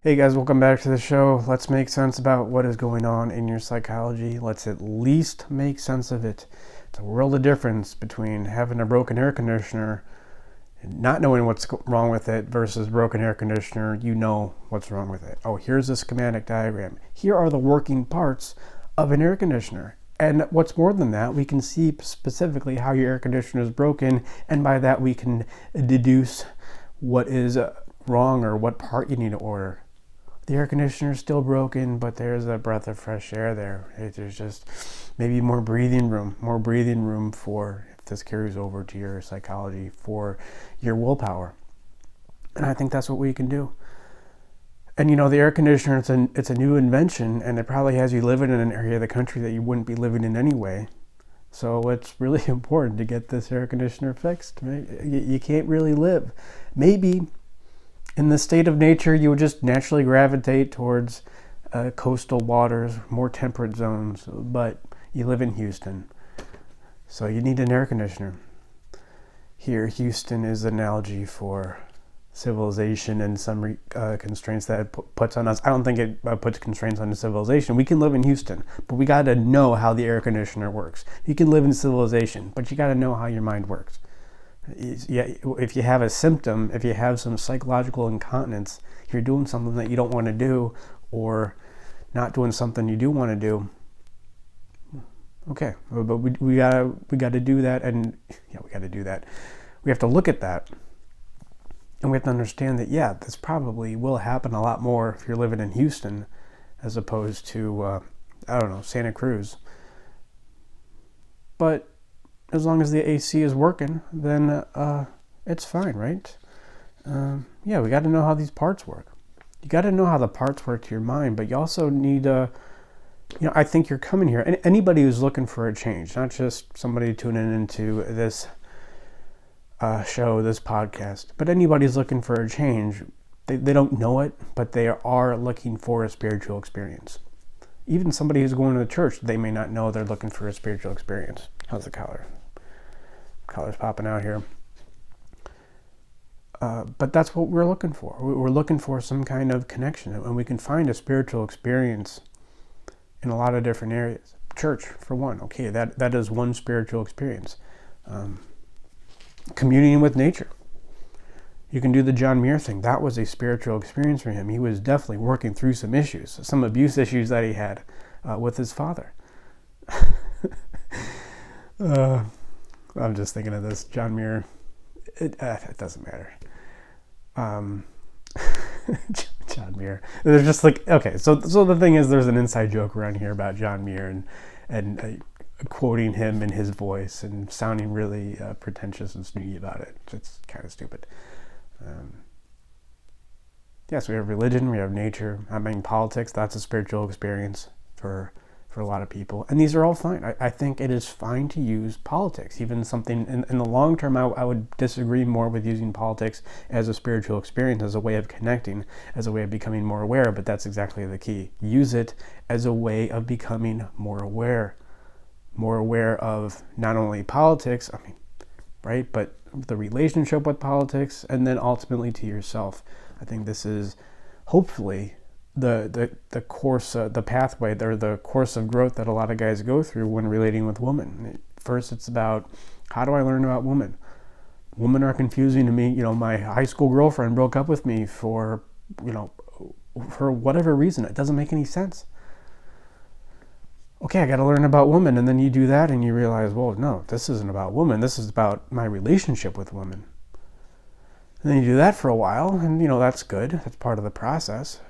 Hey guys, welcome back to the show. Let's make sense about what is going on in your psychology. Let's at least make sense of it. It's a world of difference between having a broken air conditioner and not knowing what's wrong with it versus broken air conditioner, you know what's wrong with it. Oh, here's a schematic diagram. Here are the working parts of an air conditioner. And what's more than that, we can see specifically how your air conditioner is broken, and by that we can deduce what is wrong or what part you need to order. The air conditioner is still broken, but there's a breath of fresh air there. There's just maybe more breathing room for, if this carries over to your psychology, for your willpower. And I think that's what we can do. And you know, the air conditioner, it's a new invention, and it probably has you living in an area of the country that you wouldn't be living in anyway. So it's really important to get this air conditioner fixed. Right? You can't really live. Maybe in the state of nature, you would just naturally gravitate towards coastal waters, more temperate zones, but you live in Houston, so you need an air conditioner. Here, Houston is an analogy for civilization and some constraints that it puts on us. I don't think it puts constraints on the civilization. We can live in Houston, but we got to know how the air conditioner works. You can live in civilization, but you got to know how your mind works. Yeah, if you have a symptom, if you have some psychological incontinence, you're doing something that you don't want to do, or not doing something you do want to do. Okay, but we gotta do that, and yeah, we gotta do that. We have to look at that, and we have to understand that this probably will happen a lot more if you're living in Houston, as opposed to Santa Cruz. But as long as the AC is working, then it's fine, right? We got to know how these parts work. You got to know how the parts work to your mind, but you also need I think you're coming here, and anybody who's looking for a change, not just somebody tuning into this show, this podcast, but anybody who's looking for a change, they don't know it, but they are looking for a spiritual experience. Even somebody who's going to the church, they may not know they're looking for a spiritual experience. How's the collar? Colors popping out here. But that's what we're looking for. We're looking for some kind of connection, and we can find a spiritual experience in a lot of different areas. Church, for one. Okay, that is one spiritual experience. Communing with nature. You can do the John Muir thing. That was a spiritual experience for him. He was definitely working through some issues, some abuse issues that he had with his father. I'm just thinking of this. John Muir. It doesn't matter. John Muir. There's just okay. So the thing is, there's an inside joke around here about John Muir and quoting him in his voice and sounding really pretentious and snooty about it. It's kind of stupid. So we have religion, we have nature. I mean, politics. That's a spiritual experience for a lot of people, and these are all fine. I think it is fine to use politics, even something in the long term. I would disagree more with using politics as a spiritual experience, as a way of connecting, as a way of becoming more aware, but that's exactly the key. Use it as a way of becoming more aware of not only politics, right, but the relationship with politics, and then ultimately to yourself. I think this is hopefully the course, the pathway, or the course of growth that a lot of guys go through when relating with women. First, it's about, how do I learn about women? Women are confusing to me. My high school girlfriend broke up with me for whatever reason. It doesn't make any sense. Okay, I got to learn about women, and then you do that, and you realize, well, no, this isn't about women. This is about my relationship with women. And then you do that for a while, and that's good. That's part of the process.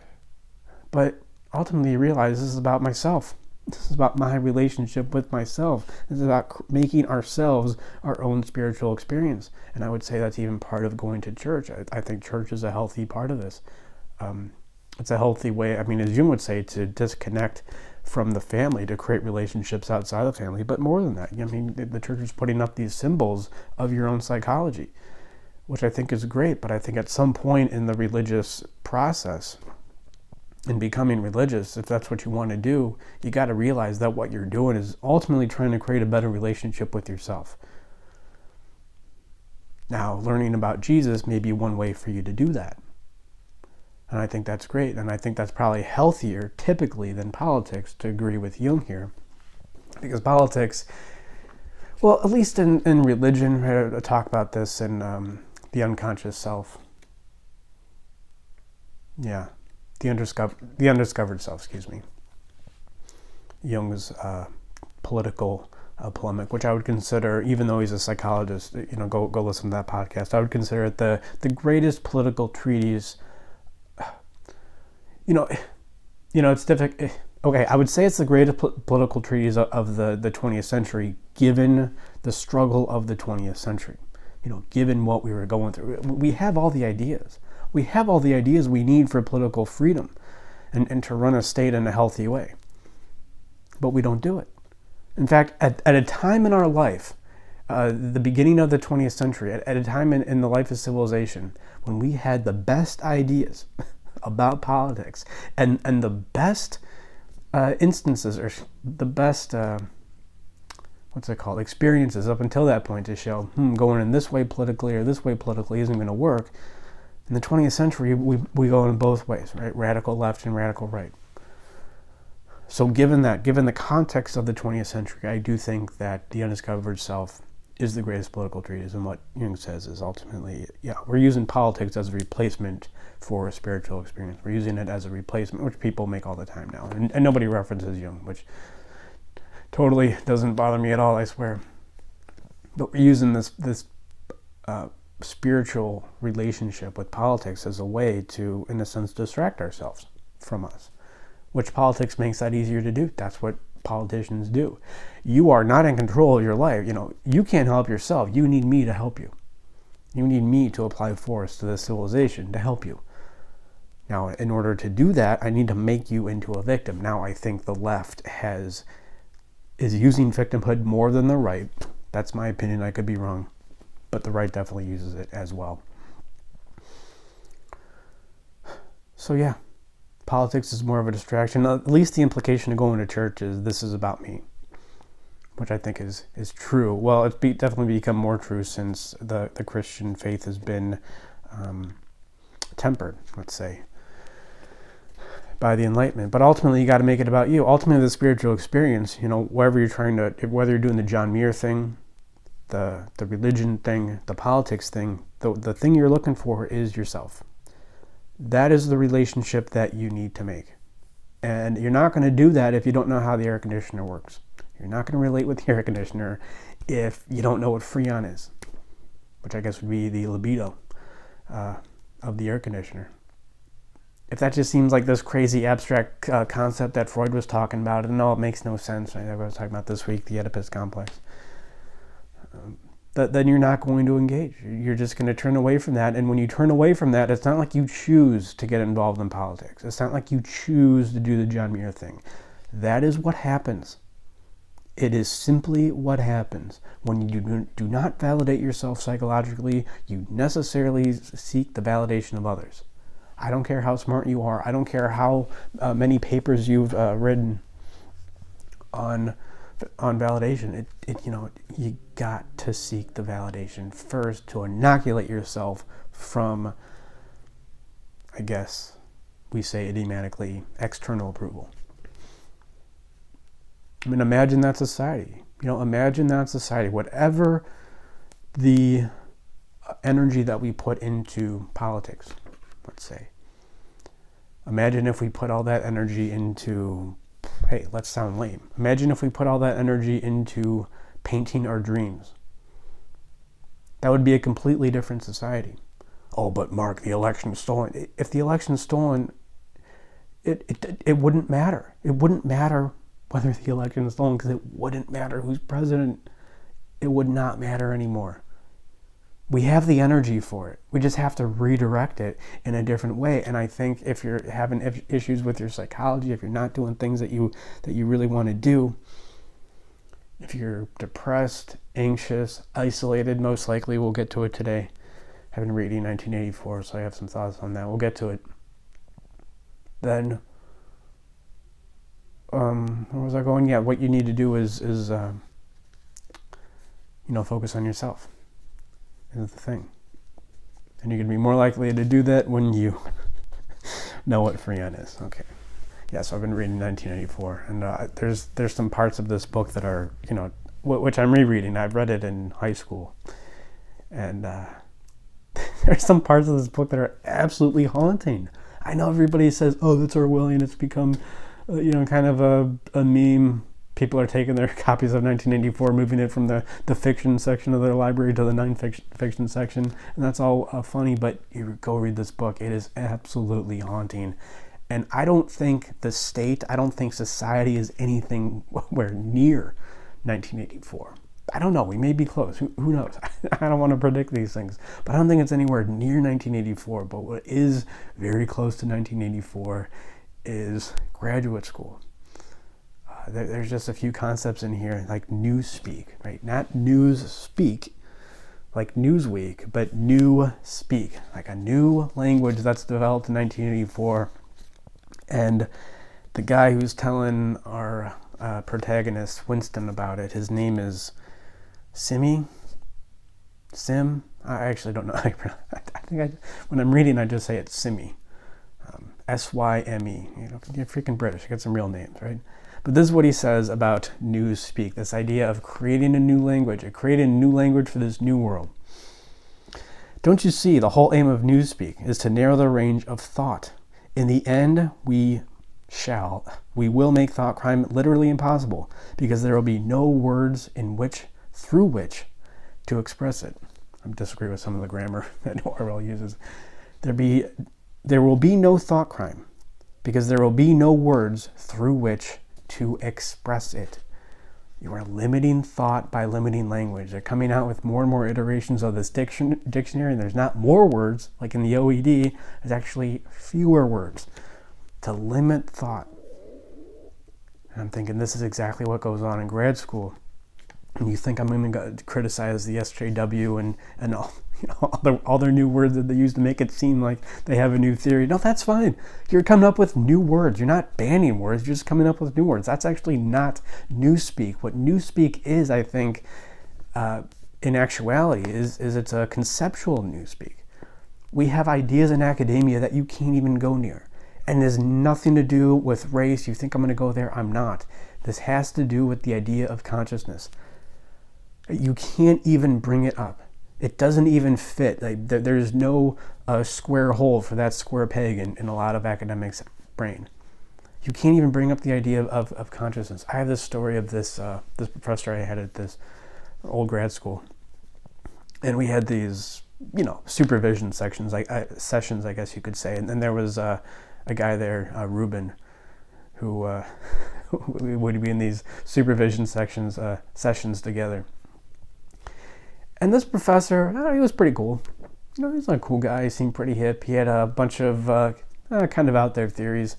But ultimately you realize this is about myself. This is about my relationship with myself. This is about making ourselves our own spiritual experience. And I would say that's even part of going to church. I think church is a healthy part of this. It's a healthy way, as Jung would say, to disconnect from the family, to create relationships outside the family. But more than that, the church is putting up these symbols of your own psychology, which I think is great. But I think at some point in the religious process, in becoming religious, if that's what you want to do, you got to realize that what you're doing is ultimately trying to create a better relationship with yourself. Now, learning about Jesus may be one way for you to do that. And I think that's great. And I think that's probably healthier, typically, than politics, to agree with Jung here. Because politics, well, at least in religion, I talk about this in the unconscious self. Yeah, the undiscovered self, excuse me. Jung's political polemic, which I would consider, even though he's a psychologist, go listen to that podcast. I would consider it the greatest political treatise. It's difficult. Okay, I would say it's the greatest political treatise of the 20th century, given the struggle of the 20th century. Given what we were going through, we have all the ideas. We have all the ideas we need for political freedom and to run a state in a healthy way. But we don't do it. In fact, at a time in our life, the beginning of the 20th century, at a time in the life of civilization, when we had the best ideas about politics and the best instances, or the best, experiences up until that point to show, going in this way politically or this way politically isn't going to work. In the 20th century, we go in both ways, right? Radical left and radical right. So given the context of the 20th century, I do think that the undiscovered self is the greatest political treatise, and what Jung says is ultimately, we're using politics as a replacement for a spiritual experience. We're using it as a replacement, which people make all the time now, and nobody references Jung, which totally doesn't bother me at all, I swear. But we're using this spiritual relationship with politics as a way to, in a sense, distract ourselves from us, which politics makes that easier to do. That's what politicians do. You are not in control of your life. You can't help yourself. You need me to help you. You need me to apply force to this civilization to help you. Now, in order to do that, I need to make you into a victim. Now, I think the left is using victimhood more than the right. That's my opinion. I could be wrong. But the right definitely uses it as well. So yeah, politics is more of a distraction. At least the implication of going to church is this is about me, which I think is true. Well, it's definitely become more true since the Christian faith has been tempered, let's say, by the Enlightenment. But ultimately, you got to make it about you. Ultimately, the spiritual experience, whether you're doing the John Muir thing, the religion thing, the politics thing, the thing you're looking for is yourself. That is the relationship that you need to make. And you're not going to do that if you don't know how the air conditioner works. You're not going to relate with the air conditioner if you don't know what Freon is, which I guess would be the libido of the air conditioner. If that just seems like this crazy abstract concept that Freud was talking about, and no, it makes no sense. I was talking about this week, the Oedipus complex. Then you're not going to engage. You're just going to turn away from that. And when you turn away from that, it's not like you choose to get involved in politics. It's not like you choose to do the John Muir thing. That is what happens. It is simply what happens. When you do not validate yourself psychologically, you necessarily seek the validation of others. I don't care how smart you are. I don't care how many papers you've written on validation. You got to seek the validation first to inoculate yourself from, I guess we say idiomatically, external approval. I mean, imagine that society. Imagine that society. Whatever the energy that we put into politics, let's say. Imagine if we put all that energy into, hey, let's sound lame. Imagine if we put all that energy into painting our dreams. That would be a completely different society. Oh, but Mark, the election is stolen. If the election is stolen, it wouldn't matter. It wouldn't matter whether the election is stolen, because it wouldn't matter who's president. It would not matter anymore. We have the energy for it. We just have to redirect it in a different way. And I think if you're having issues with your psychology, if you're not doing things that you really want to do, if you're depressed, anxious, isolated, most likely, we'll get to it today. I've been reading 1984, so I have some thoughts on that. We'll get to it. Then, where was I going? Yeah, what you need to do is focus on yourself. Is the thing. And you're going to be more likely to do that when you know what Freon is. Okay. Yeah, so I've been reading 1984, and there's some parts of this book that are, which I'm rereading. I've read it in high school, and there's some parts of this book that are absolutely haunting. I know everybody says, oh, that's Orwellian, it's become, kind of a meme. People are taking their copies of 1984, moving it from the fiction section of their library to the non-fiction section, and that's all funny, but you go read this book, it is absolutely haunting. And I don't think I don't think society is anything where near 1984. I don't know, we may be close, who knows? I don't want to predict these things, but I don't think it's anywhere near 1984, but what is very close to 1984 is graduate school. There's just a few concepts in here, like newspeak, right? Not news speak, like Newsweek, but new speak, like a new language that's developed in 1984. And the guy who's telling our protagonist, Winston, about it, his name is Sim? I actually don't know. I think when I'm reading, I just say it's Simi. Syme. You're freaking British. You got some real names, right? But this is what he says about newspeak, this idea of creating a new language, creating a new language for this new world. Don't you see, the whole aim of newspeak is to narrow the range of thought. In the end, we will make thought crime literally impossible, because there will be no words through which to express it. I disagree with some of the grammar that Orwell uses. There will be no thought crime, because there will be no words through which to express it. You are limiting thought by limiting language. They're coming out with more and more iterations of this dictionary, and there's not more words, like in the OED, there's actually fewer words to limit thought. And I'm thinking this is exactly what goes on in grad school. And you think I'm going to criticize the SJW and all their new words that they use to make it seem like they have a new theory. No, that's fine. You're coming up with new words. You're not banning words. You're just coming up with new words. That's actually not newspeak. What newspeak is, I think, in actuality, is it's a conceptual newspeak. We have ideas in academia that you can't even go near. And it has nothing to do with race. You think I'm going to go there? I'm not. This has to do with the idea of consciousness. You can't even bring it up. It doesn't even fit. There's no square hole for that square peg in a lot of academics' brain. You can't even bring up the idea of consciousness. I have this story of this professor I had at this old grad school, and we had these supervision sessions, I guess you could say. And then there was a guy there, Ruben, who would be in these supervision sessions together. And this professor, he was pretty cool. He's a cool guy. He seemed pretty hip. He had a bunch of kind of out there theories.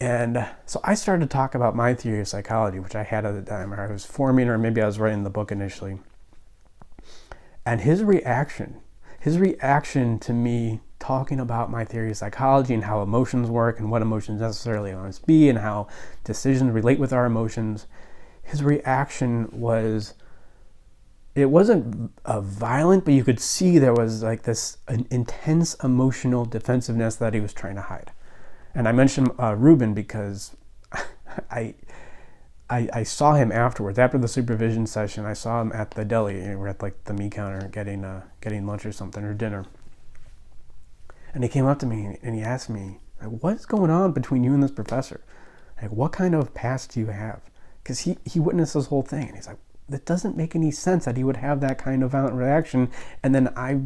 And so I started to talk about my theory of psychology, which I had at the time, or I was forming, or maybe I was writing the book initially. And his reaction to me talking about my theory of psychology and how emotions work and what emotions necessarily must be and how decisions relate with our emotions, his reaction was, it wasn't violent, but you could see there was like an intense emotional defensiveness that he was trying to hide. And I mentioned Ruben because I saw him afterwards. After the supervision session, I saw him at the deli. We're at like the meat counter getting lunch or something, or dinner. And he came up to me and he asked me, like, what's going on between you and this professor? Like, what kind of past do you have? Because he witnessed this whole thing. And he's like, that doesn't make any sense that he would have that kind of violent reaction. And then I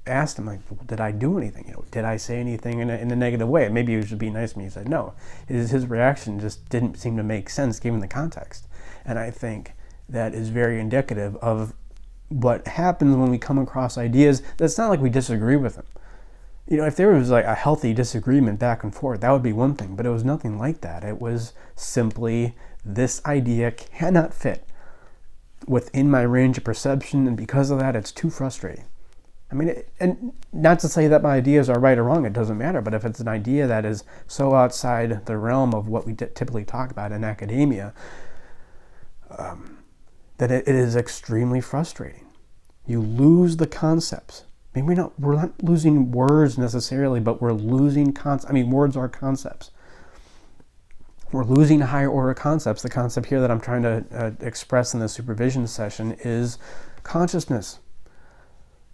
asked him, like, well, did I do anything? Did I say anything in a negative way? Maybe he was just being nice to me. He said, no. His reaction just didn't seem to make sense given the context. And I think that is very indicative of what happens when we come across ideas that's not like we disagree with them. If there was like a healthy disagreement back and forth, that would be one thing. But it was nothing like that. It was simply, this idea cannot fit within my range of perception, and because of that, it's too frustrating. I mean, and not to say that my ideas are right or wrong, it doesn't matter, but if it's an idea that is so outside the realm of what we typically talk about in academia, that it is extremely frustrating. You lose the concepts. Maybe we're not losing words necessarily, but we're losing words are concepts. We're losing higher order concepts. The concept here that I'm trying to express in the supervision session is consciousness.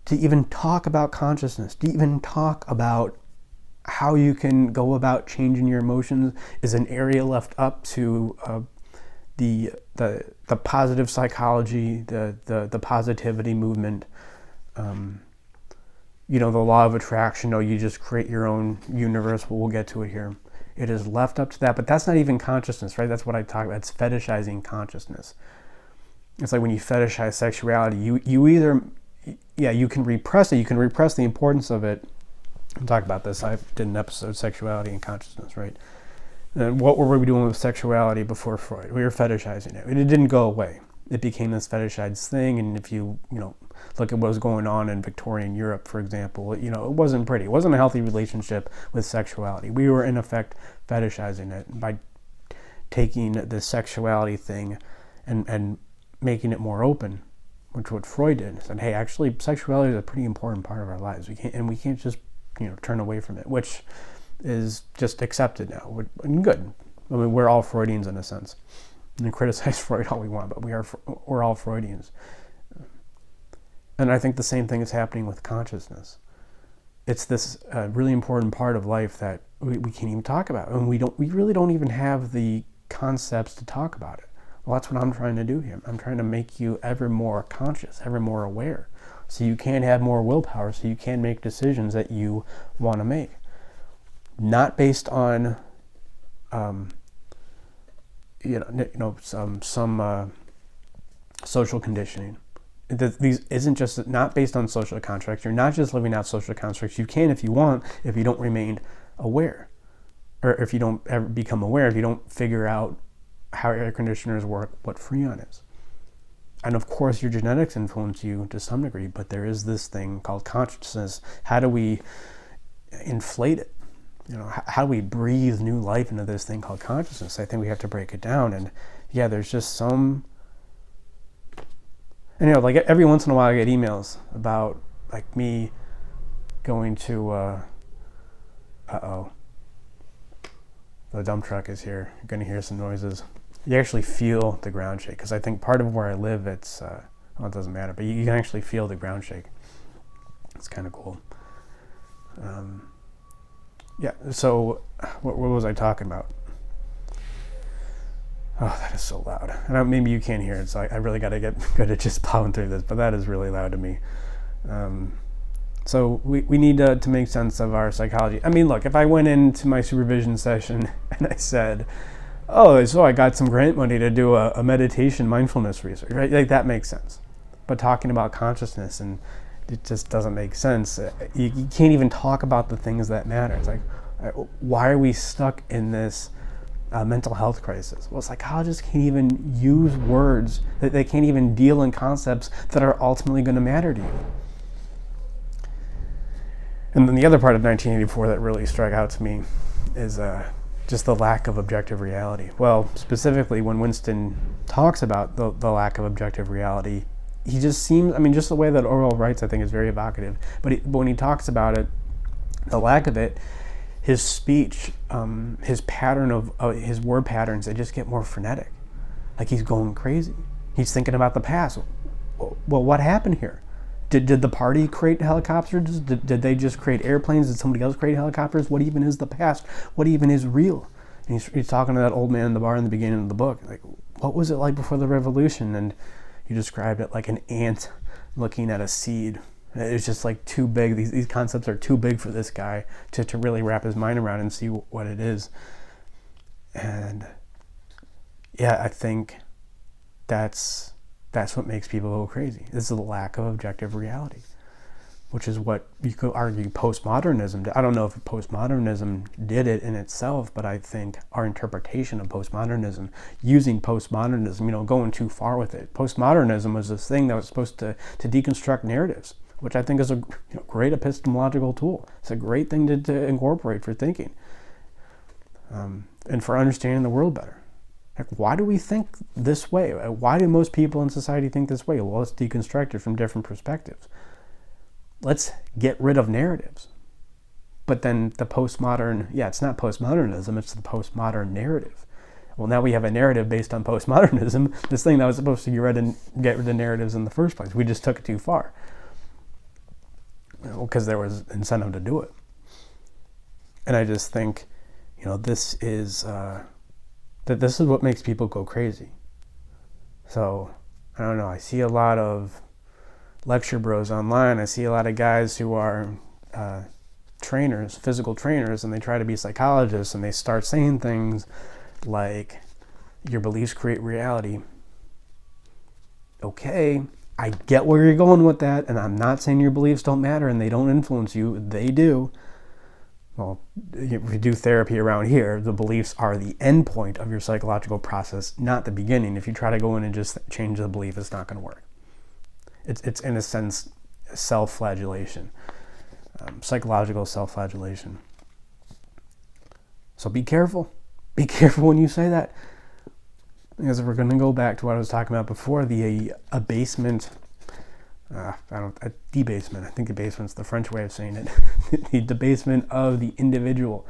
To even talk about consciousness, to even talk about how you can go about changing your emotions is an area left up to the positive psychology, the positivity movement, the law of attraction. No, you just create your own universe. We'll get to it here. It is left up to that, but that's not even consciousness, right? That's what I talk about. It's fetishizing consciousness. It's like when you fetishize sexuality, you either, you can repress it. You can repress the importance of it. I'll talk about this. I did an episode, Sexuality and Consciousness, right? And what were we doing with sexuality before Freud? We were fetishizing it. It didn't go away. It became this fetishized thing, and if you look at what was going on in Victorian Europe, for example, it wasn't pretty. It wasn't a healthy relationship with sexuality. We were, in effect, fetishizing it by taking the sexuality thing and making it more open, which what Freud did. Said, hey, actually, sexuality is a pretty important part of our lives. We can't just turn away from it, which is just accepted now. Good. I mean, we're all Freudians in a sense. And criticize Freud all we want, but we're all Freudians. And I think the same thing is happening with consciousness. It's this really important part of life that we can't even talk about, and we really don't even have the concepts to talk about it. Well, that's what I'm trying to do here. I'm trying to make you ever more conscious, ever more aware, so you can have more willpower, so you can make decisions that you want to make, not based on some social conditioning. These isn't just not based on social contracts. You're not just living out social constructs. You can if you want, if you don't remain aware, or if you don't ever become aware, if you don't figure out how air conditioners work, what Freon is. And of course your genetics influence you to some degree, but there is this thing called consciousness. How do we inflate it? How do we breathe new life into this thing called consciousness? I think we have to break it down. And there's just some, and like every once in a while I get emails about like me going to, the dump truck is here. You're going to hear some noises. You actually feel the ground shake, because I think part of where I live, it's, it doesn't matter, but you can actually feel the ground shake. It's kind of cool. So what was I talking about? Oh, that is so loud. And maybe you can't hear it, so I really got to get good at just plowing through this, but that is really loud to me. So we need to make sense of our psychology. I mean, look, if I went into my supervision session and I said, oh, so I got some grant money to do a meditation mindfulness research, right? Like that makes sense. But talking about consciousness, and it just doesn't make sense. You can't even talk about the things that matter. It's like, why are we stuck in this mental health crisis? Well, psychologists can't even use words, that they can't even deal in concepts that are ultimately going to matter to you. And then the other part of 1984 that really struck out to me is just the lack of objective reality. Well, specifically when Winston talks about the lack of objective reality, he just seems, just the way that Orwell writes, I think is very evocative. But when he talks about it, the lack of it, his speech, his pattern of his word patterns, they just get more frenetic. Like he's going crazy. He's thinking about the past. Well, what happened here? Did the party create helicopters? Did they just create airplanes? Did somebody else create helicopters? What even is the past? What even is real? And he's talking to that old man in the bar in the beginning of the book. Like, what was it like before the revolution? And he described it like an ant looking at a seed. It's just like too big. These concepts are too big for this guy to really wrap his mind around and see what it is. And I think that's what makes people go crazy. This is the lack of objective reality, which is what you could argue postmodernism did. I don't know if postmodernism did it in itself, but I think our interpretation of postmodernism, using postmodernism, going too far with it. Postmodernism was this thing that was supposed to deconstruct narratives, which I think is a great epistemological tool. It's a great thing to incorporate for thinking and for understanding the world better. Like, why do we think this way? Why do most people in society think this way? Well, let's deconstruct it from different perspectives. let's get rid of narratives. But then the postmodern, it's not postmodernism, it's the postmodern narrative. Well, now we have a narrative based on postmodernism, this thing that was supposed to get rid of narratives in the first place. We just took it too far. Because there was incentive to do it. And I just think, this is what makes people go crazy. So, I don't know, I see a lot of lecture bros online. I see a lot of guys who are trainers, physical trainers, and they try to be psychologists, and they start saying things like, your beliefs create reality. Okay, I get where you're going with that, and I'm not saying your beliefs don't matter and they don't influence you. They do. Well, if we do therapy around here, the beliefs are the end point of your psychological process, not the beginning. If you try to go in and just change the belief, it's not going to work. It's in a sense self-flagellation, psychological self-flagellation. So be careful. Be careful when you say that. Because if we're going to go back to what I was talking about before, the abasement, debasement, I think abasement's the French way of saying it. The debasement of the individual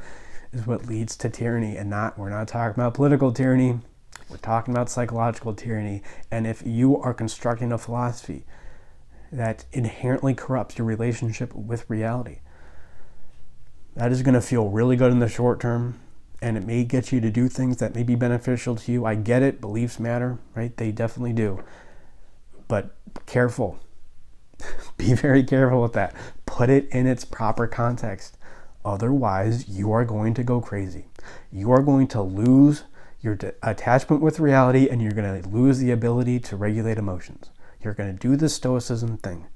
is what leads to tyranny, and we're not talking about political tyranny, we're talking about psychological tyranny. And if you are constructing a philosophy that inherently corrupts your relationship with reality, that is going to feel really good in the short term. And it may get you to do things that may be beneficial to you. I get it. Beliefs matter, right? They definitely do. But careful. Be very careful with that. Put it in its proper context. Otherwise, you are going to go crazy. You are going to lose your attachment with reality, and you're going to lose the ability to regulate emotions. You're going to do the stoicism thing,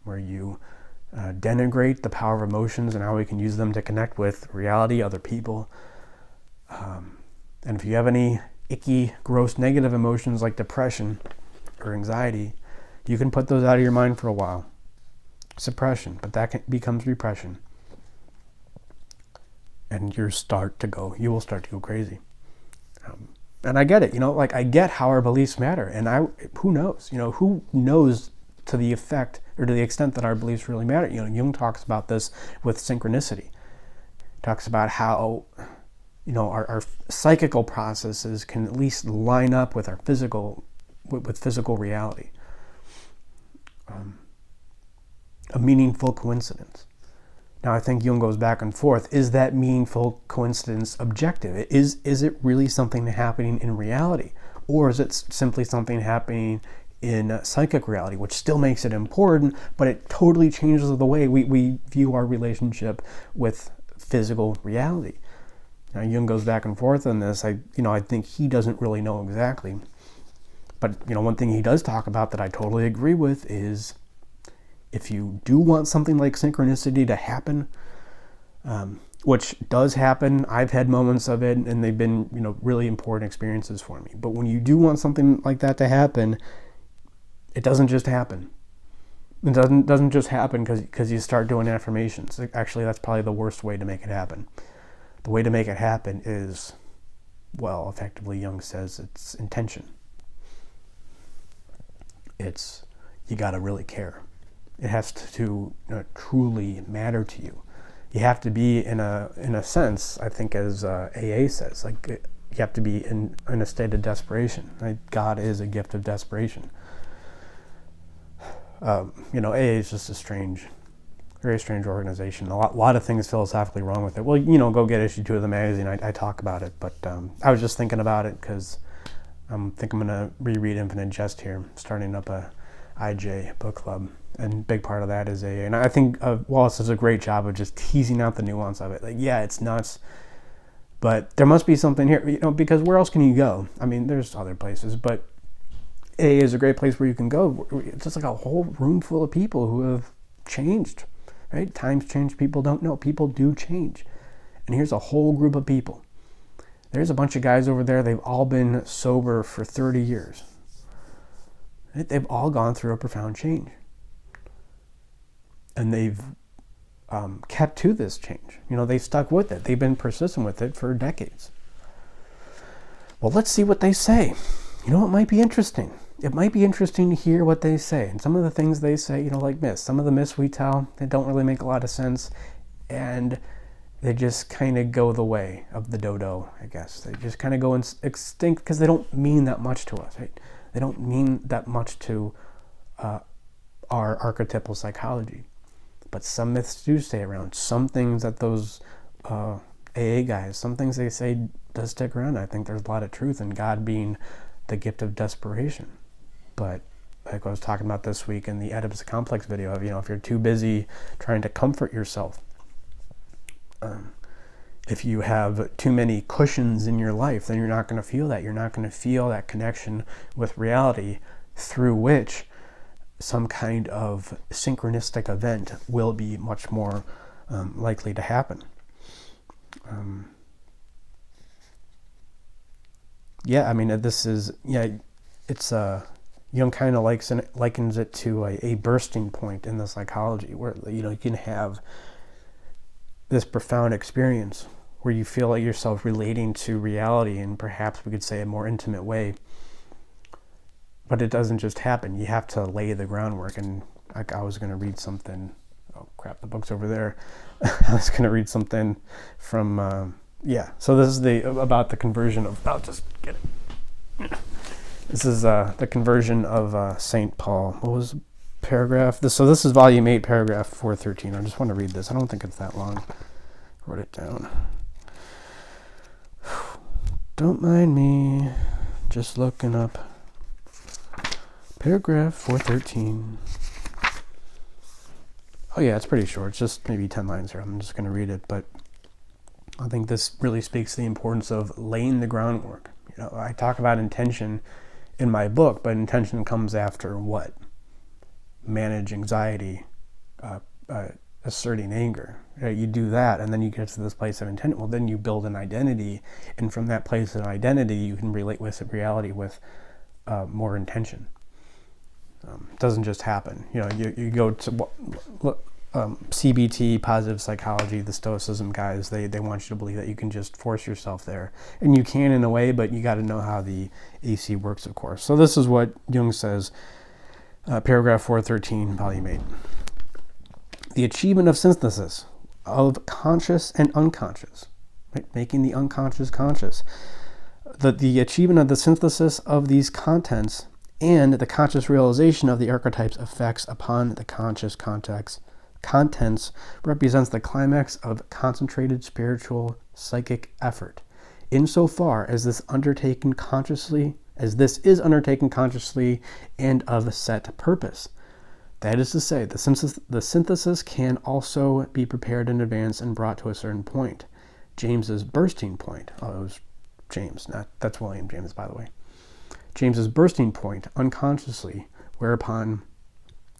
where you denigrate the power of emotions and how we can use them to connect with reality, other people. And if you have any icky, gross, negative emotions like depression or anxiety, you can put those out of your mind for a while. Suppression, but that becomes repression. And you will start to go crazy. And I get it, I get how our beliefs matter. And who knows to the effect or to the extent that our beliefs really matter. Jung talks about this with synchronicity. Talks about how, our psychical processes can at least line up with our physical reality. A meaningful coincidence. Now, I think Jung goes back and forth. Is that meaningful coincidence objective? Is it really something happening in reality? Or is it simply something happening in psychic reality, which still makes it important, but it totally changes the way we view our relationship with physical reality? Now, Jung goes back and forth on this. I think he doesn't really know exactly. But, one thing he does talk about that I totally agree with is if you do want something like synchronicity to happen, which does happen, I've had moments of it, and they've been, really important experiences for me. But when you do want something like that to happen, it doesn't just happen. It doesn't just happen because you start doing affirmations. Actually, that's probably the worst way to make it happen. The way to make it happen is, effectively, Jung says it's intention. You got to really care. It has to truly matter to you. You have to be in a sense, I think, as AA says, you have to be in a state of desperation. Right? God is a gift of desperation. AA is just a very strange organization. A lot of things philosophically wrong with it. Well, go get issue 2 of the magazine. I talk about it, but I was just thinking about it because I think I'm going to reread Infinite Jest here, starting up a IJ book club, and big part of that is AA. And I think Wallace does a great job of just teasing out the nuance of it. It's nuts, but there must be something here, because where else can you go? I mean, there's other places, but AA is a great place where you can go. It's just like a whole room full of people who have changed, right? Times change, people don't know. People do change. And here's a whole group of people. There's a bunch of guys over there, they've all been sober for 30 years. Right? They've all gone through a profound change. And they've kept to this change. They stuck with it. They've been persistent with it for decades. Well, let's see what they say. It might be interesting. it might be interesting to hear what they say. And some of the things they say, like myths. Some of the myths we tell, they don't really make a lot of sense. And they just kind of go the way of the dodo, I guess. They just kind of go extinct because they don't mean that much to us, right? They don't mean that much to our archetypal psychology. But some myths do stay around. Some things that those AA guys, some things they say does stick around. I think there's a lot of truth in God being the gift of desperation. But like I was talking about this week in the Oedipus Complex video of, if you're too busy trying to comfort yourself, if you have too many cushions in your life, then you're not going to feel that. You're not going to feel that connection with reality through which some kind of synchronistic event will be much more likely to happen. It's Jung kind of likens it to a bursting point in the psychology where, you can have this profound experience where you feel like yourself relating to reality in perhaps we could say a more intimate way. But it doesn't just happen. You have to lay the groundwork. And I was going to read something. Oh, crap, the book's over there. I was going to read something from, So this is about the conversion of, I'll just get it. This is the conversion of St. Paul. What was the paragraph? This is volume 8, paragraph 413. I just want to read this. I don't think it's that long. Wrote it down. Don't mind me. Just looking up. Paragraph 413. Oh yeah, it's pretty short. It's just maybe 10 lines here. I'm just going to read it, but I think this really speaks to the importance of laying the groundwork. I talk about intention in my book, but intention comes after what? Manage anxiety, asserting anger. Right? You do that, and then you get to this place of intent. Well, then you build an identity, and from that place of identity, you can relate with reality with more intention. It doesn't just happen. You go to CBT, positive psychology, the Stoicism guys, they want you to believe that you can just force yourself there. And you can in a way, but you got to know how the AC works, of course. So this is what Jung says, paragraph 413, volume 8. The achievement of synthesis of conscious and unconscious, right? Making the unconscious conscious. The achievement of the synthesis of these contents and the conscious realization of the archetype's effects upon the conscious contents represents the climax of concentrated spiritual psychic effort, insofar as this is undertaken consciously and of a set purpose. That is to say, the synthesis can also be prepared in advance and brought to a certain point. James's bursting point. Oh, it was James. That's William James, by the way. James's bursting point, unconsciously, whereupon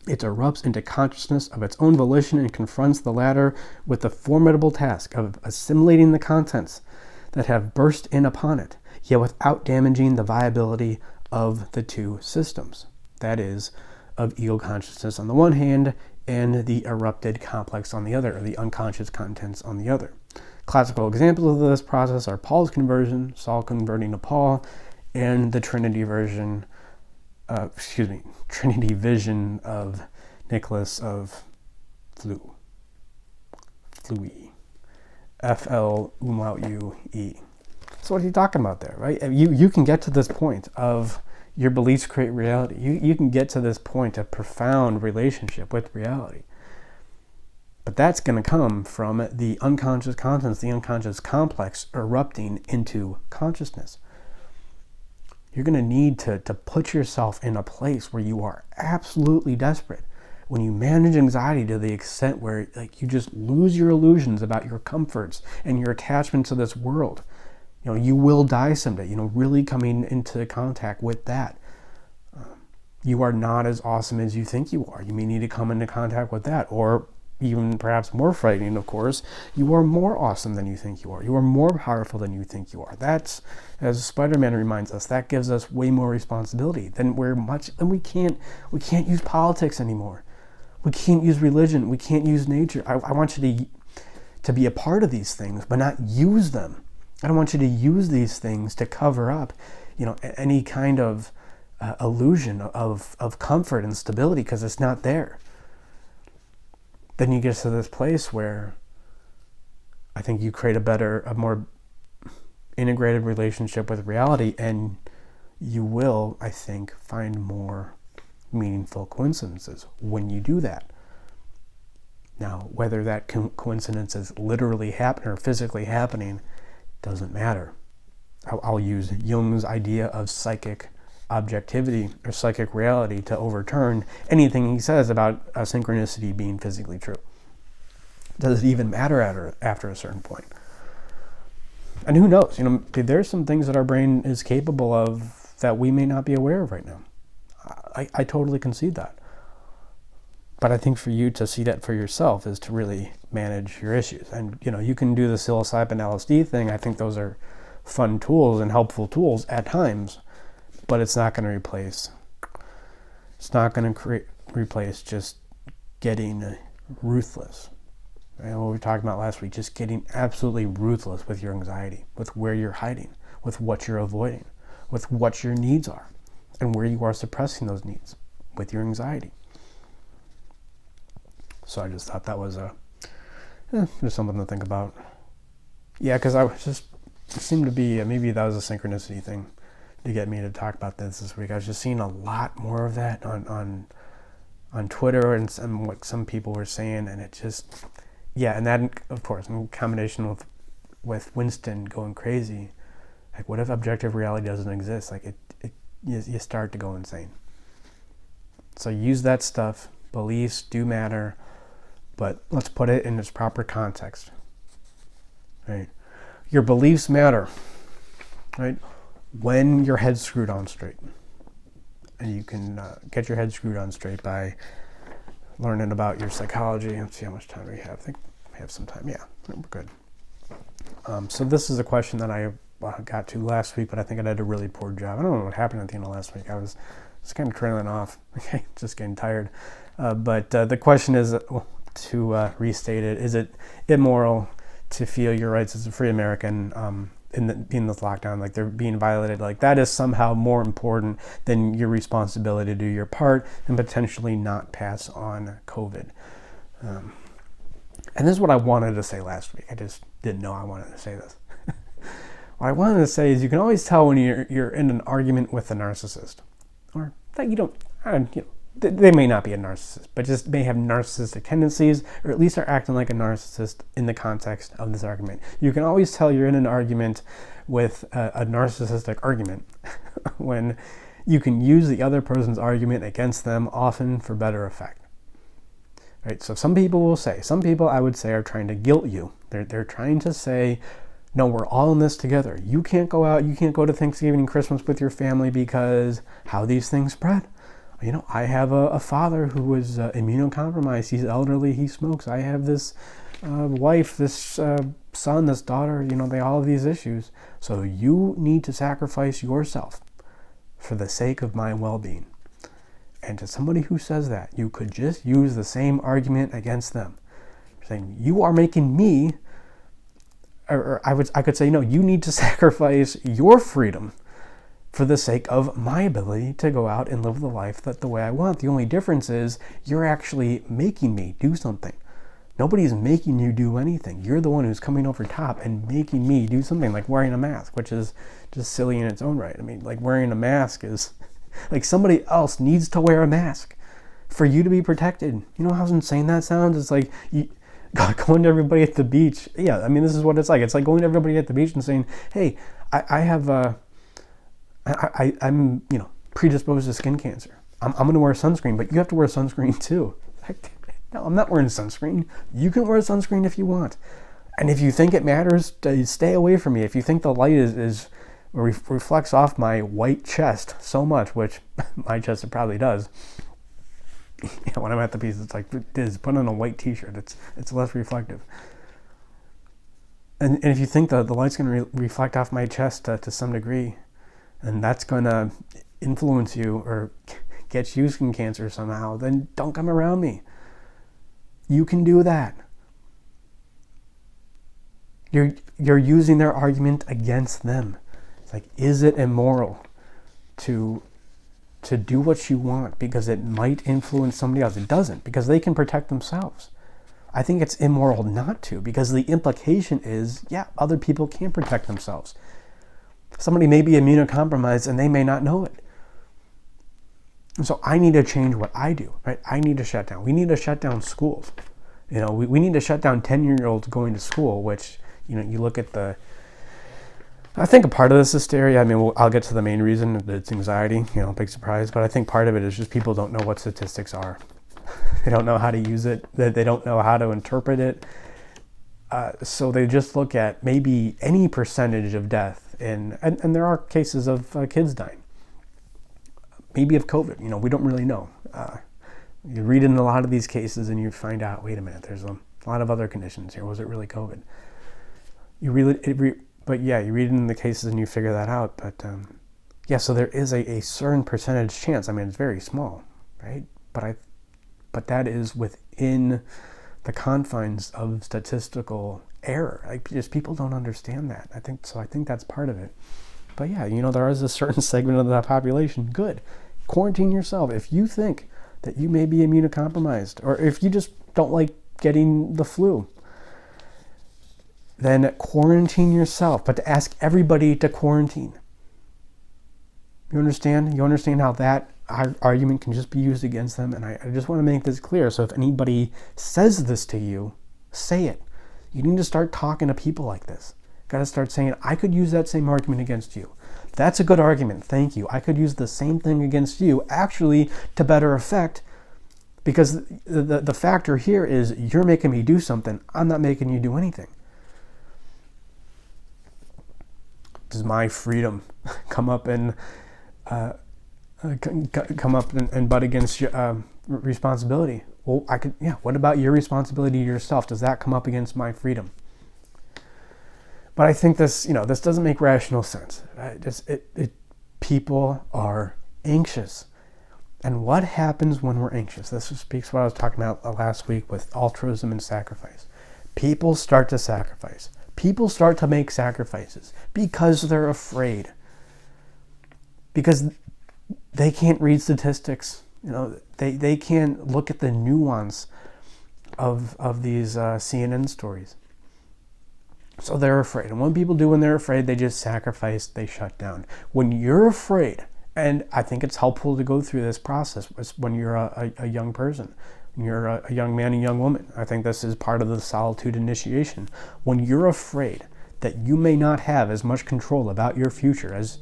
it erupts into consciousness of its own volition and confronts the latter with the formidable task of assimilating the contents that have burst in upon it, yet without damaging the viability of the two systems. That is, of ego consciousness on the one hand, and the erupted complex on the other, or the unconscious contents on the other. Classical examples of this process are Paul's conversion, Saul converting to Paul, and the Trinity vision of Nicholas of Flue. F-L-U-E. So what are you talking about there, right? You can get to this point of your beliefs create reality. You can get to this point of profound relationship with reality. But that's going to come from the unconscious contents, the unconscious complex erupting into consciousness. You're going to need to put yourself in a place where you are absolutely desperate. When you manage anxiety to the extent where you just lose your illusions about your comforts and your attachment to this world, you will die someday. Really coming into contact with that. You are not as awesome as you think you are. You may need to come into contact with that, or even perhaps more frightening, of course, you are more awesome than you think you are. You are more powerful than you think you are. That's, as Spider-Man reminds us, that gives us way more responsibility. Then we can't use politics anymore. We can't use religion. We can't use nature. I want you to be a part of these things, but not use them. I don't want you to use these things to cover up, any kind of illusion of comfort and stability because it's not there. Then you get to this place where I think you create a more integrated relationship with reality, and you will, I think, find more meaningful coincidences when you do that. Now, whether that coincidence is literally happening or physically happening doesn't matter. I'll use Jung's idea of psychic objectivity or psychic reality to overturn anything he says about synchronicity being physically true. Does it even matter after a certain point? And who knows? There's some things that our brain is capable of that we may not be aware of right now. I totally concede that. But I think for you to see that for yourself is to really manage your issues. And, you can do the psilocybin LSD thing. I think those are fun tools and helpful tools at times, but it's not going to replace just getting ruthless. What we were talking about last week, just getting absolutely ruthless with your anxiety, with where you're hiding, with what you're avoiding, with what your needs are, and where you are suppressing those needs with your anxiety. So I just thought that was just something to think about. Yeah, because it seemed to be, maybe that was a synchronicity thing to get me to talk about this week. I was just seeing a lot more of that on Twitter and what some people were saying, and it just, and that, of course, in combination with Winston going crazy, like, what if objective reality doesn't exist? Like, you start to go insane. So use that stuff. Beliefs do matter, but let's put it in its proper context. Right? Your beliefs matter, right? When your head's screwed on straight. And you can get your head screwed on straight by learning about your psychology. Let's see how much time we have. I think we have some time. Yeah, we're good. So this is a question that I got to last week, but I think I did a really poor job. I don't know what happened at the end of last week. I was just kind of trailing off. Okay, just getting tired. But the question is, to restate it, is it immoral to feel your rights as a free American in this lockdown, like they're being violated? Like, that is somehow more important than your responsibility to do your part and potentially not pass on COVID. And this is what I wanted to say last week. I just didn't know I wanted to say this. What I wanted to say is, you can always tell when you're in an argument with a narcissist, or that you don't, they may not be a narcissist, but just may have narcissistic tendencies, or at least are acting like a narcissist in the context of this argument. You can always tell you're in an argument with a narcissistic argument when you can use the other person's argument against them, often for better effect. Right? So some people I would say, are trying to guilt you. They're trying to say, no, we're all in this together. You can't go out, you can't go to Thanksgiving and Christmas with your family because how these things spread. I have a father who was immunocompromised. He's elderly, he smokes. I have this wife, this son, this daughter, they all have these issues. So you need to sacrifice yourself for the sake of my well-being. And to somebody who says that, you could just use the same argument against them. Saying, you are making me, or I could say, no, you need to sacrifice your freedom for the sake of my ability to go out and live the life the way I want. The only difference is you're actually making me do something. Nobody's making you do anything. You're the one who's coming over top and making me do something, like wearing a mask, which is just silly in its own right. I mean, like, wearing a mask is like, somebody else needs to wear a mask for you to be protected. You know how insane that sounds? It's like going to everybody at the beach. Yeah, I mean, this is what it's like. It's like going to everybody at the beach and saying, hey, I'm predisposed to skin cancer. I'm going to wear sunscreen, but you have to wear sunscreen too. No, I'm not wearing sunscreen. You can wear sunscreen if you want. And if you think it matters, stay away from me. If you think the light reflects off my white chest so much, which my chest it probably does. When I'm at the beach, it's like, put on a white t-shirt. It's less reflective. And if you think the light's going to reflect off my chest to some degree, and that's going to influence you or get you skin cancer somehow, then don't come around me. You can do that. You're using their argument against them. It's like, is it immoral to to do what you want because it might influence somebody else. It doesn't, because they can protect themselves. I think it's immoral not to, because the implication is, yeah, other people can protect themselves. Somebody may be immunocompromised and they may not know it. And so I need to change what I do, right? I need to shut down. We need to shut down schools. We need to shut down 10-year-olds going to school, which, you look at I think a part of this hysteria, I'll get to the main reason, it's anxiety, big surprise, but I think part of it is just people don't know what statistics are. They don't know how to use it, they don't know how to interpret it. So they just look at maybe any percentage of death, and there are cases of kids dying. Maybe of COVID, we don't really know. You read in a lot of these cases and you find out, wait a minute, there's a lot of other conditions here. Was it really COVID? You read in the cases and you figure that out. But so there is a certain percentage chance. It's very small, right? But that is within the confines of statistical error. Just people don't understand that. I think that's part of it. But there is a certain segment of the population. Good. Quarantine yourself. If you think that you may be immunocompromised, or if you just don't like getting the flu, then quarantine yourself, but to ask everybody to quarantine. You understand? You understand how that argument can just be used against them? And I just want to make this clear. So if anybody says this to you, say it. You need to start talking to people like this. Got to start saying, I could use that same argument against you. That's a good argument. Thank you. I could use the same thing against you, actually to better effect, because the factor here is you're making me do something. I'm not making you do anything. Does my freedom come up and butt against responsibility? Well, what about your responsibility to yourself? Does that come up against my freedom? But I think this doesn't make rational sense. People are anxious. And what happens when we're anxious? This speaks to what I was talking about last week with altruism and sacrifice. People start to sacrifice. People start to make sacrifices because they're afraid. Because they can't read statistics. They can't look at the nuance of these CNN stories. So they're afraid. And what people do when they're afraid, they just sacrifice, they shut down. When you're afraid, and I think it's helpful to go through this process when you're a young person, when you're a young man and young woman. I think this is part of the solitude initiation. When you're afraid that you may not have as much control about your future as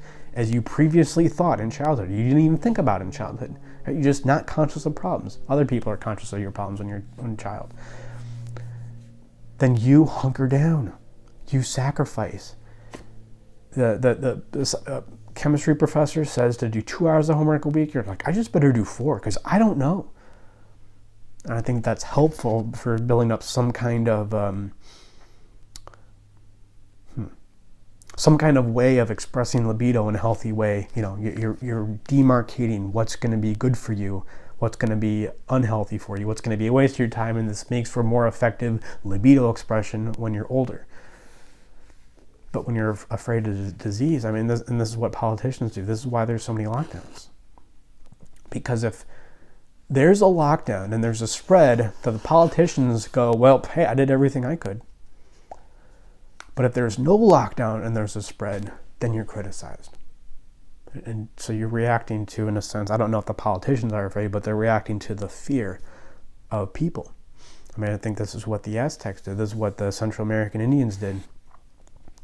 you previously thought in childhood, you didn't even think about in childhood. You're just not conscious of problems. Other people are conscious of your problems when you're a child. Then you hunker down. You sacrifice. The chemistry professor says to do 2 hours of homework a week. You're like, I just better do 4 because I don't know. And I think that's helpful for building up some kind of way of expressing libido in a healthy way. You're demarcating what's going to be good for you, what's going to be unhealthy for you, what's going to be a waste of your time, and this makes for more effective libido expression when you're older. But when you're afraid of disease, this is what politicians do. This is why there's so many lockdowns. Because if there's a lockdown and there's a spread, that the politicians go, well, hey, I did everything I could. But if there's no lockdown and there's a spread, then you're criticized. And so you're reacting to, in a sense, I don't know if the politicians are afraid, but they're reacting to the fear of people. I think this is what the Aztecs did. This is what the Central American Indians did.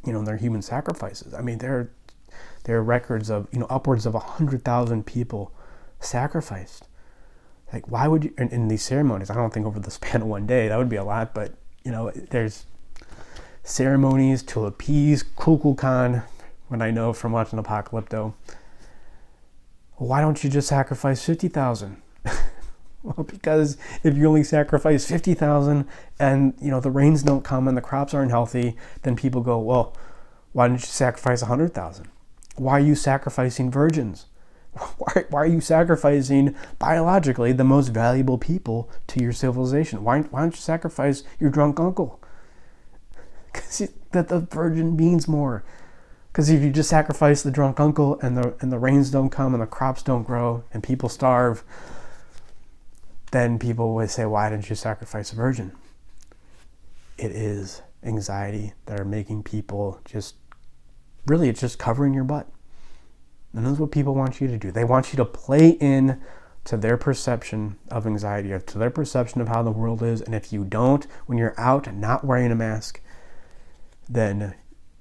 Their human sacrifices. There are records of, upwards of 100,000 people sacrificed. Like, why would you, in these ceremonies, I don't think over the span of one day, that would be a lot, but, there's ceremonies to appease Kukulkan, when I know from watching Apocalypto. Why don't you just sacrifice 50,000? Well, because if you only sacrifice 50,000 and, the rains don't come and the crops aren't healthy, then people go, well, why don't you sacrifice 100,000? Why are you sacrificing virgins? Why are you sacrificing biologically the most valuable people to your civilization? Why don't you sacrifice your drunk uncle? Because that the virgin means more. Because if you just sacrifice the drunk uncle and the rains don't come and the crops don't grow and people starve, then people would say, why didn't you sacrifice a virgin? It is anxiety that are making people just, really, it's just covering your butt. And that's what people want you to do. They want you to play in to their perception of anxiety, or to their perception of how the world is. And if you don't, when you're out not wearing a mask, then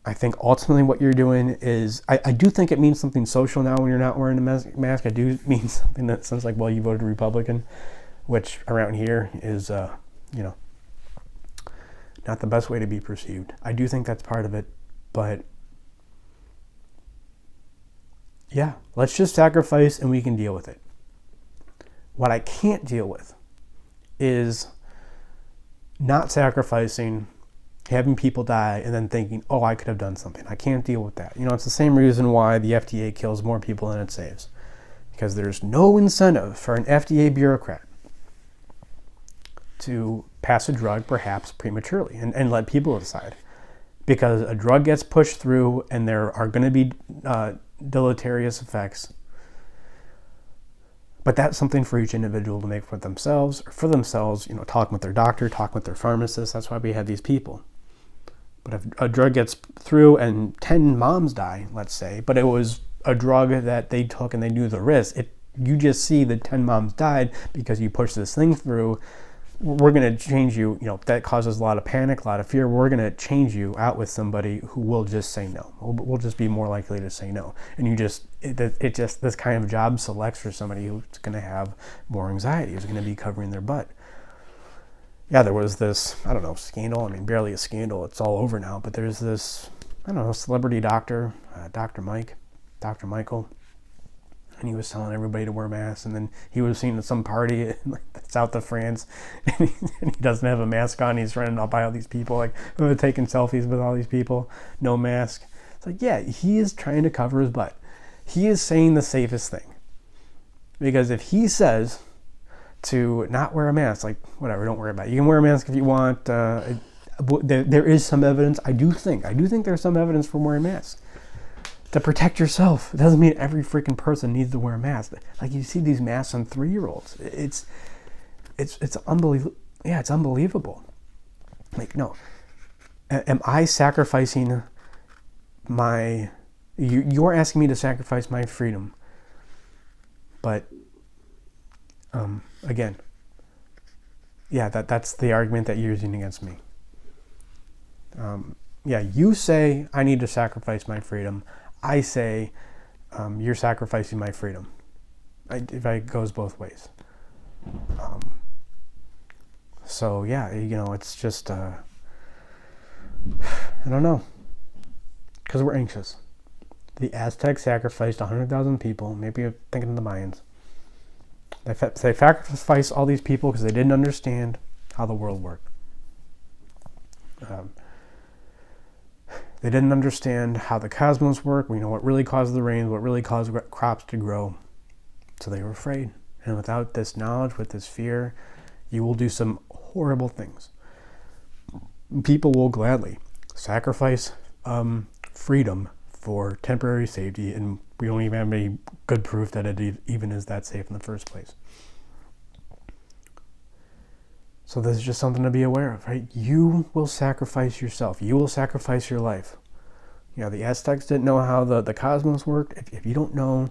I think ultimately what you're doing is, I do think it means something social now when you're not wearing a mask. I do mean something that sounds like, well, you voted Republican, which around here is, not the best way to be perceived. I do think that's part of it, but yeah, let's just sacrifice and we can deal with it. What I can't deal with is not sacrificing, having people die, and then thinking, oh, I could have done something. I can't deal with that. It's the same reason why the FDA kills more people than it saves. Because there's no incentive for an FDA bureaucrat to pass a drug perhaps prematurely and let people decide. Because a drug gets pushed through and there are going to be deleterious effects. But that's something for each individual to make for themselves, talking with their doctor, talking with their pharmacist. That's why we have these people. But if a drug gets through and 10 moms die, let's say, but it was a drug that they took and they knew the risk, you just see that 10 moms died because you pushed this thing through, we're going to change you. That causes a lot of panic, a lot of fear. We're going to change you out with somebody who will just say no. We'll just be more likely to say no. And this kind of job selects for somebody who's going to have more anxiety, who's going to be covering their butt. Yeah, there was this, scandal. Barely a scandal. It's all over now. But there's this, celebrity doctor, Dr. Michael. And he was telling everybody to wear masks, and then he was seen at some party in the south of France, and he doesn't have a mask on. He's running up by all these people, taking selfies with all these people, no mask. It's yeah, he is trying to cover his butt. He is saying the safest thing. Because if he says to not wear a mask, whatever, don't worry about it. You can wear a mask if you want. There is some evidence. I do think there's some evidence for wearing masks to protect yourself. It doesn't mean every freaking person needs to wear a mask. You see these masks on 3-year-olds. It's unbelievable. Yeah, it's unbelievable. No. Am I sacrificing my... You're asking me to sacrifice my freedom. But, again, yeah, that's the argument that you're using against me. You say I need to sacrifice my freedom. I say, you're sacrificing my freedom. It goes both ways. It's just, I don't know. Because we're anxious. The Aztecs sacrificed 100,000 people. Maybe you're thinking of the Mayans. They sacrificed all these people because they didn't understand how the world worked. They didn't understand how the cosmos work. We know what really caused the rains, what really caused crops to grow. So they were afraid. And without this knowledge, with this fear, you will do some horrible things. People will gladly sacrifice freedom for temporary safety, and we don't even have any good proof that it even is that safe in the first place. So this is just something to be aware of, right? You will sacrifice yourself. You will sacrifice your life. The Aztecs didn't know how the cosmos worked. If you don't know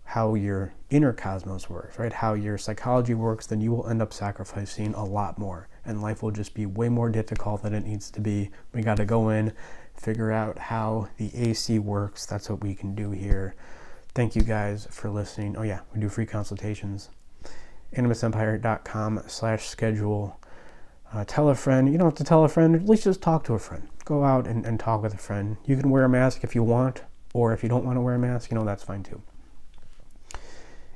how your inner cosmos works, right? How your psychology works, then you will end up sacrificing a lot more. And life will just be way more difficult than it needs to be. We got to go in, figure out how the AC works. That's what we can do here. Thank you guys for listening. Oh yeah, we do free consultations. animusempire.com/schedule. Tell a friend. You don't have to tell a friend. At least just talk to a friend. Go out and talk with a friend. You can wear a mask if you want, or if you don't want to wear a mask, that's fine too.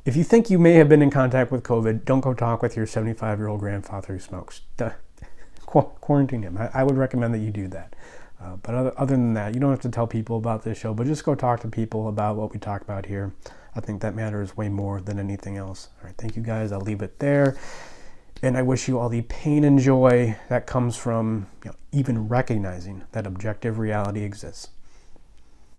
If you think you may have been in contact with COVID, don't go talk with your 75-year-old grandfather who smokes. Quarantine him. I would recommend that you do that. But other than that, you don't have to tell people about this show, but just go talk to people about what we talk about here. I think that matters way more than anything else. All right, thank you guys. I'll leave it there. And I wish you all the pain and joy that comes from even recognizing that objective reality exists.